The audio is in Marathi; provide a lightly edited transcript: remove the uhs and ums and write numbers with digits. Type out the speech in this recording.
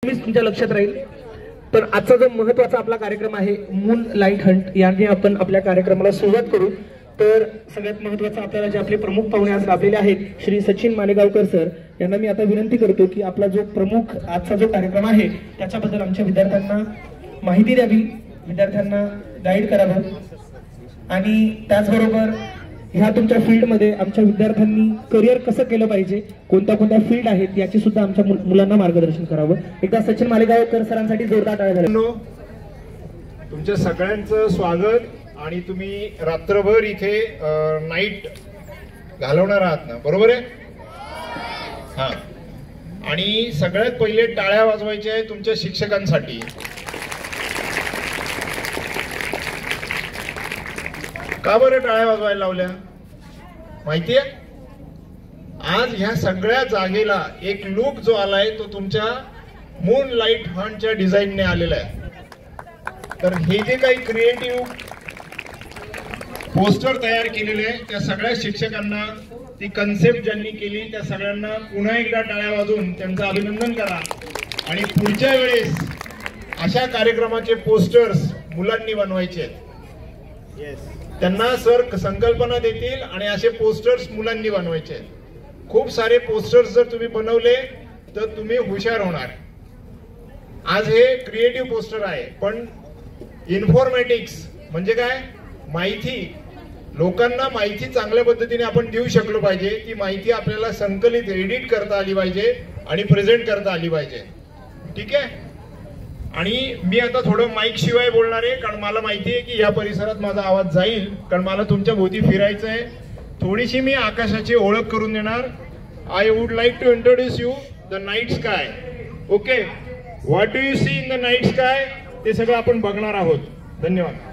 तुमच्या लक्षात राहील। तर आजचा जो महत्त्वाचा आपला कार्यक्रम आहे मून लाईट हंट याने आपण आपल्या कार्यक्रमाला सुरुवात करू। तर सगळ्यात महत्त्वाचं आपल्याला जे आपले प्रमुख पाहुणे आज लाभलेले आहेत श्री सचिन मालेगावकर सर यांना मी आता विनंती करतो की आपला जो प्रमुख आजचा जो कार्यक्रम आहे त्याच्याबद्दल आमच्या विद्यार्थ्यांना माहिती द्यावी, विद्यार्थ्यांना गाईड करावं आणि त्याचबरोबर ह्या तुमच्या फील्डमध्ये आमच्या विद्यार्थ्यांनी करिअर कसं केलं पाहिजे, कोणत्या कोणत्या फील्ड आहेत याची सुद्धा आमच्या मुलांना मार्गदर्शन करावं। एकदा सचिन मालेगावकर सरांसाठी जोरदार टाळ्या झाल्या। तुमच्या सगळ्यांचं स्वागत आणि तुम्ही रात्रभर इथे नाईट घालवणार आहात ना, बरोबर आहे? हा, आणि सगळ्यात पहिले टाळ्या वाजवायच्या आहे तुमच्या शिक्षकांसाठी। का बरं टाळ्या वाजवायला लावल्या माहितीये? आज ह्या सगळ्या जागेला एक लुक जो आलाय तो तुमच्या मून लाईट हंटच्या डिझाईनने आलेला आहे। तर हे जे काही क्रिएटिव्ह पोस्टर तयार केलेले आहे त्या सगळ्या शिक्षकांना, ती कन्सेप्ट ज्यांनी केली त्या सगळ्यांना पुन्हा एकदा टाळ्या वाजवून त्यांचं अभिनंदन करा। आणि पुढच्या वेळेस अशा कार्यक्रमाचे पोस्टर्स मुलांनी बनवायचे आहेत। त्यांना सर संकल्पना देतील आणि असे पोस्टर्स मुलांनी बनवायचे आहेत। खूप सारे पोस्टर्स जर तुम्ही बनवले तर तुम्ही हुशार होणार। आज हे क्रिएटिव्ह पोस्टर आहे, पण इन्फॉर्मॅटिक्स म्हणजे काय? माहिती, लोकांना माहिती चांगल्या पद्धतीने आपण देऊ शकलो पाहिजे। ती माहिती आपल्याला संकलित एडिट करता आली पाहिजे आणि प्रेझेंट करता आली पाहिजे, ठीक आहे? आणि मी आता थोडं माईक शिवाय बोलणार आहे कारण मला माहिती आहे की या परिसरात माझा आवाज जाईल, कारण मला तुमच्या भोवती फिरायचं आहे। थोडीशी मी आकाशाची ओळख करून देणार। I would like to introduce you the night sky. Okay, what do you see in the night sky ते सगळं आपण बघणार आहोत। धन्यवाद।